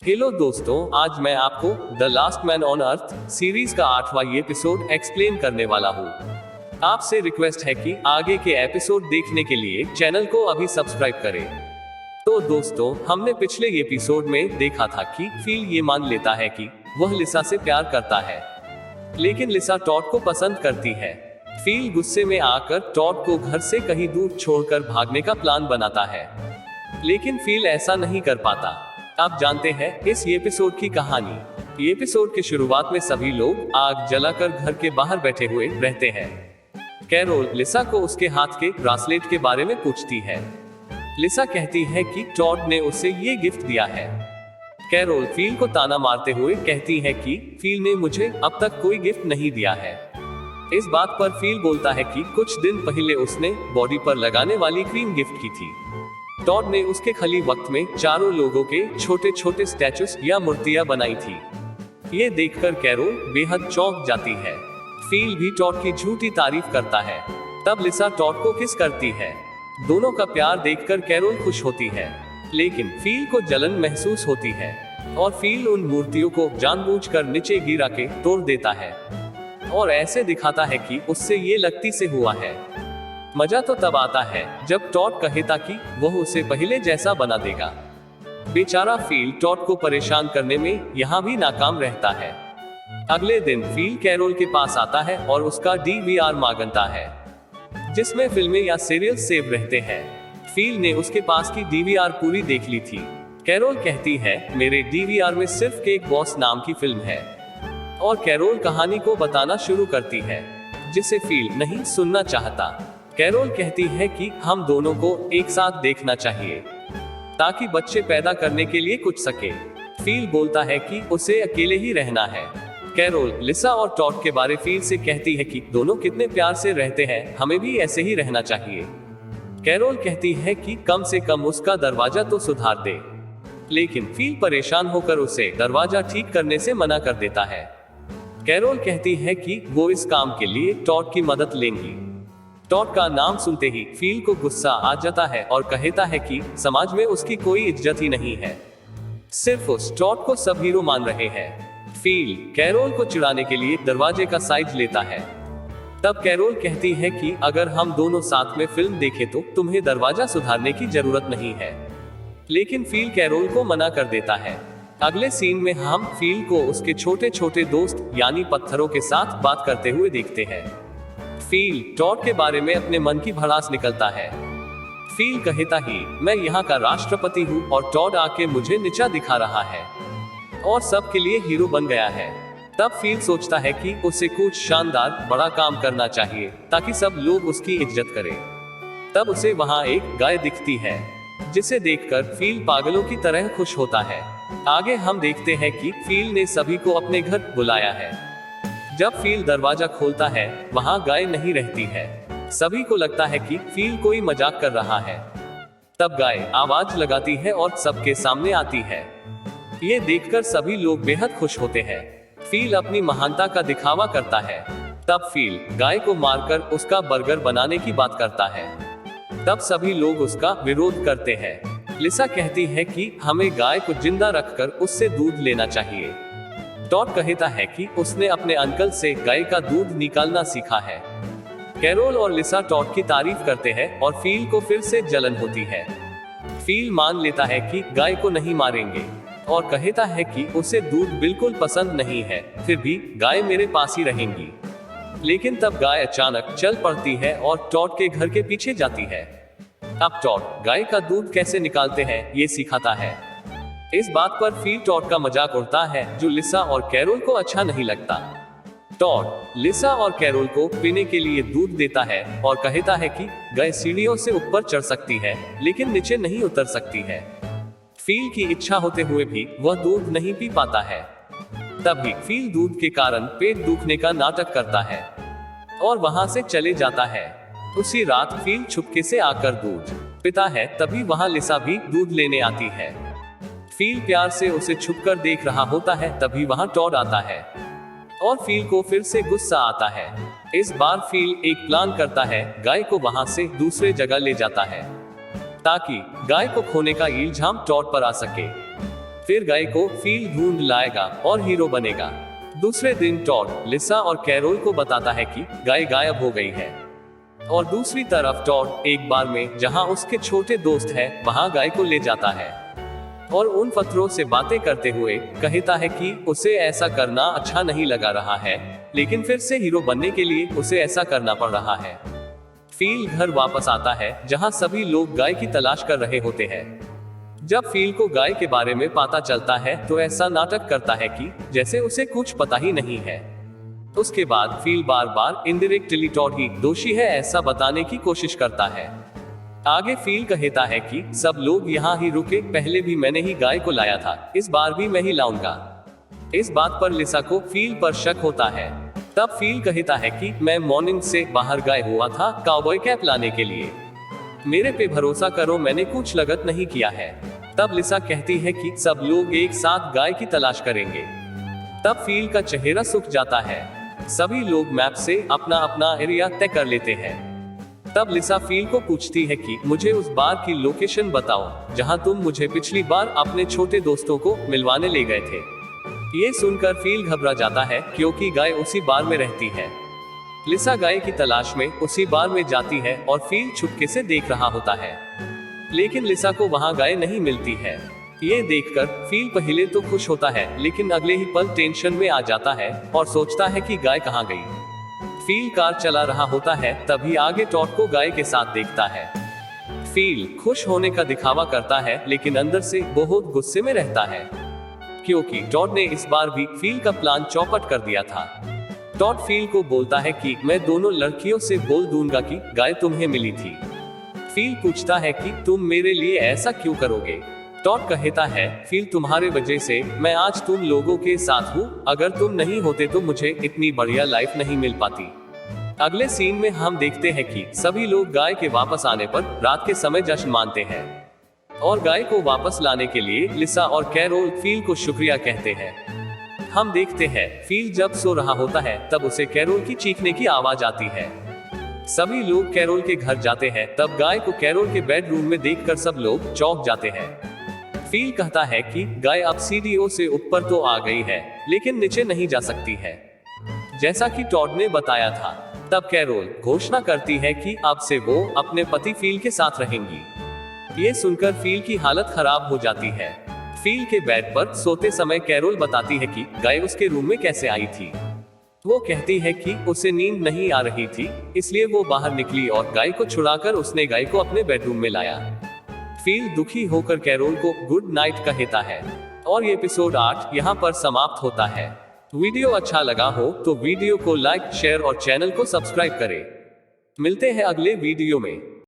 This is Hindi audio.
हेलो दोस्तों, आज मैं आपको the last man on earth series का 8वां एपिसोड एक्सप्लेन करने वाला हूँ। आपसे रिक्वेस्ट है कि आगे के एपिसोड देखने के लिए चैनल को अभी सब्सक्राइब करें। तो दोस्तों, हमने पिछले एपिसोड में देखा था कि फील ये मान लेता है कि वह लिसा से प्यार करता है, लेकिन लिसा टॉड को पसंद करती है। फील गुस्से में आकर टॉड को घर से कहीं दूर छोड़कर भागने का प्लान बनाता है, लेकिन फील ऐसा नहीं कर पाता। आप जानते हैं इस एपिसोड की कहानी। एपिसोड की शुरुआत में सभी लोग आग जलाकर घर के बाहर बैठे हुए रहते हैं। कैरोल लिसा को उसके हाथ के ब्रासलेट के बारे में पूछती है। लिसा कहती है कि टॉड ने उसे ये गिफ्ट दिया है। कैरोल फील को ताना मारते हुए कहती है कि फील ने मुझे अब तक कोई गिफ्ट नहीं दिया है। इस बात पर फील बोलता है कि कुछ दिन पहले उसने बॉडी पर लगाने वाली क्रीम गिफ्ट की थी। टॉड ने उसके खाली वक्त में चारों लोगों के छोटे छोटे स्टैचूज या मूर्तियां बनाई थी। ये देखकर कैरोल बेहद चौंक जाती है। फील भी टॉड की झूठी तारीफ करता है। तब लिसा टॉड को किस करती है। दोनों का प्यार देखकर कैरोल खुश होती है, लेकिन फील को जलन महसूस होती है और फील उन मूर्तियों को जानबूझकर नीचे गिरा के तोड़ देता है और ऐसे दिखाता है कि उससे ये लगती से हुआ है। मजा तो तब आता है जब टॉड कहता कि वह उसे पहले जैसा बना देगा। बेचारा फील टॉड को परेशान करने में यहाँ भी नाकाम रहता है। अगले दिन फील कैरोल के पास आता है और उसका डीवीआर मांगता है, जिसमें फिल्में या सीरियल सेव रहते हैं। फील ने उसके पास की डीवीआर पूरी देख ली थी। कैरोल कहती है, मेरे डीवीआर में सिर्फ केक बॉस नाम की फिल्म है, और कैरोल कहानी को बताना शुरू करती है, जिसे फील नहीं सुनना चाहता। कैरोल कहती है कि हम दोनों को एक साथ देखना चाहिए ताकि बच्चे पैदा करने के लिए कुछ सके। फील बोलता है कि उसे अकेले ही रहना है। कैरोल लिसा और टॉड के बारे फील से कहती है कि दोनों कितने प्यार से रहते हैं, हमें भी ऐसे ही रहना चाहिए। कैरोल कहती है कि कम से कम उसका दरवाजा तो सुधार दे, लेकिन फील परेशान होकर उसे दरवाजा ठीक करने से मना कर देता है। कैरोल कहती है कि वो इस काम के लिए टॉड की मदद लेंगी। टॉड का नाम सुनते ही फील को गुस्सा आ जाता है और कहता है कि समाज में उसकी कोई इज्जत ही नहीं है, सिर्फ उस टॉड को सब हीरो मान रहे हैं। फील कैरोल को चिढ़ाने के लिए दरवाजे का साइज लेता है। तब कैरोल कहती है कि अगर हम दोनों साथ में फिल्म देखें तो तुम्हें दरवाजा सुधारने की जरूरत नहीं है, लेकिन फील कैरोल को मना कर देता है। अगले सीन में हम फील को उसके छोटे छोटे दोस्त यानी पत्थरों के साथ बात करते हुए देखते हैं। फील टॉड के बारे में अपने मन की भड़ास निकलता है। फील कहता ही, मैं यहाँ का राष्ट्रपति हूँ और टॉड आके मुझे नीचा दिखा रहा है और सबके लिए हीरो बन गया है। तब फील सोचता है कि उसे कुछ शानदार बड़ा काम करना चाहिए ताकि सब लोग उसकी इज्जत करें। तब उसे वहाँ एक गाय दिखती है, जिसे देखकर फील पागलों की तरह खुश होता है। आगे हम देखते हैं कि फील ने सभी को अपने घर बुलाया है। जब फील दरवाजा खोलता है, वहाँ गाय नहीं रहती है। सभी को लगता है कि फील कोई मजाक कर रहा है। तब गाय आवाज लगाती है और सबके सामने आती है। ये देखकर सभी लोग बेहद खुश होते हैं। फील अपनी महानता का दिखावा करता है। तब फील गाय को मारकर उसका बर्गर बनाने की बात करता है। तब सभी लोग उसका विरोध करते हैं। लिसा कहती है कि हमें गाय को जिंदा रखकर उससे दूध लेना चाहिए। टॉड कहता है कि उसने अपने अंकल से गाय का दूध निकालना सीखा है। कैरोल और लिसा टॉड की तारीफ करते हैं और फील को फिर से जलन होती है। फील मान लेता है कि गाय को नहीं मारेंगे और कहता है कि उसे दूध बिल्कुल पसंद नहीं है, फिर भी गाय मेरे पास ही रहेंगी। लेकिन तब गाय अचानक चल पड़ती है और टॉड के घर के पीछे जाती है। अब टॉड गाय का दूध कैसे निकालते हैं ये सिखाता है। इस बात पर फील टॉड का मजाक उड़ता है, जो लिसा और कैरोल को अच्छा नहीं लगता। टॉड लिसा और कैरोल को पीने के लिए दूध देता है और कहता है कि गाय सीढ़ियों से ऊपर चढ़ सकती है, लेकिन नीचे नहीं उतर सकती है। फील की इच्छा होते हुए भी वह दूध नहीं पी पाता है। तभी फील दूध के कारण पेट दुखने का नाटक करता है और वहां से चले जाता है। उसी रात फील छुपके से आकर दूध पीता है। तभी वहां लिसा भी दूध लेने आती है। फील प्यार से उसे छुपकर देख रहा होता है। तभी वहां टॉड आता है और फील को फिर से गुस्सा आता है। इस बार फील एक प्लान करता है, गाय को वहां से दूसरे जगह ले जाता है ताकि गाय को खोने का इल्जाम टॉड पर आ सके। फिर गाय को फील ढूंढ लाएगा और हीरो बनेगा। दूसरे दिन टॉड लिसा और कैरोल को बताता है कि गाय गायब हो गई है। और दूसरी तरफ टॉड एक बार में जहां उसके छोटे दोस्त है वहां गाय को ले जाता है और उन पत्थरों से बातें करते हुए कहता है कि उसे ऐसा करना अच्छा नहीं लगा रहा है, लेकिन फिर से हीरो बनने के लिए उसे ऐसा करना पड़ रहा है। फील घर वापस आता है जहां सभी लोग गाय की तलाश कर रहे होते हैं। जब फील को गाय के बारे में पता चलता है तो ऐसा नाटक करता है कि जैसे उसे कुछ पता ही नहीं है। उसके बाद फील बार बार इनडायरेक्टली टॉड ही दोषी है ऐसा बताने की कोशिश करता है। आगे फील कहता है कि सब लोग यहाँ ही रुके, पहले भी मैंने ही गाय को लाया था, इस बार भी मैं ही लाऊंगा। इस बात पर लिसा को फील पर शक होता है। तब फील कहता है कि मैं मॉर्निंग से बाहर गया हुआ था काउबॉय कैप लाने के लिए, मेरे पे भरोसा करो, मैंने कुछ गलत नहीं किया है। तब लिसा कहती है कि सब लोग एक साथ गाय की तलाश करेंगे। तब फील का चेहरा सूख जाता है। सभी लोग मैप से अपना अपना एरिया तय कर लेते हैं। तब लिसा फील को पूछती है कि मुझे उस बार की लोकेशन बताओ जहां तुम मुझे पिछली बार अपने छोटे दोस्तों को मिलवाने ले गए थे। ये सुनकर फील घबरा जाता है क्योंकि गाय उसी बार में रहती है। लिसा गाय की तलाश में उसी बार में जाती है और फील छुपके से देख रहा होता है, लेकिन लिसा को वहां गाय नहीं मिलती है। ये देखकर फील पहले तो खुश होता है, लेकिन अगले ही पल टेंशन में आ जाता है और सोचता है कि गाय कहाँ गई। फील कार चला रहा होता है, तभी आगे टॉड को गाय के साथ देखता है। फील खुश होने का दिखावा करता है, लेकिन अंदर से बहुत गुस्से में रहता है क्योंकि टॉड ने इस बार भी फील का प्लान चौपट कर दिया था। टॉड फील को बोलता है कि मैं दोनों लड़कियों से बोल दूंगा कि गाय तुम्हें मिली थी। फील पूछता है कि तुम मेरे लिए ऐसा क्यों करोगे। टॉड कहता है फील तुम्हारे वजह से मैं आज तुम लोगों के साथ हूँ, अगर तुम नहीं होते तो मुझे इतनी बढ़िया लाइफ नहीं मिल पाती। अगले सीन में हम देखते हैं कि सभी लोग गाय के वापस आने पर रात के समय जश्न मानते हैं और गाय को वापस लाने के लिए लिसा और कैरोल फील को शुक्रिया कहते हैं। हम देखते हैं फील जब सो रहा होता है तब उसे कैरोल की चीखने की आवाज आती है। सभी लोग कैरोल के घर जाते हैं, तब गाय को कैरोल के बेडरूम में देखकर सब लोग चौंक जाते हैं। फील कहता है कि गाय अब सीढ़ियों से ऊपर तो आ गई है, लेकिन नीचे नहीं जा सकती है, जैसा कि टॉड ने बताया था। तब कैरोल घोषणा करती है कि अब से वो अपने पति फील के साथ रहेंगी। ये सुनकर फील की हालत खराब हो जाती है। फील के बेड पर सोते समय कैरोल बताती है कि गाय उसके रूम में कैसे आई थी। वो कहती है कि उसे नींद नहीं आ रही थी, इसलिए वो बाहर निकली और गाय को छुड़ाकर उसने गाय को अपने बेडरूम में लाया। फील दुखी होकर कैरोल को गुड नाइट कहता है और ये एपिसोड 8 यहाँ पर समाप्त होता है। वीडियो अच्छा लगा हो तो वीडियो को लाइक, शेयर और चैनल को सब्सक्राइब करें। मिलते हैं अगले वीडियो में।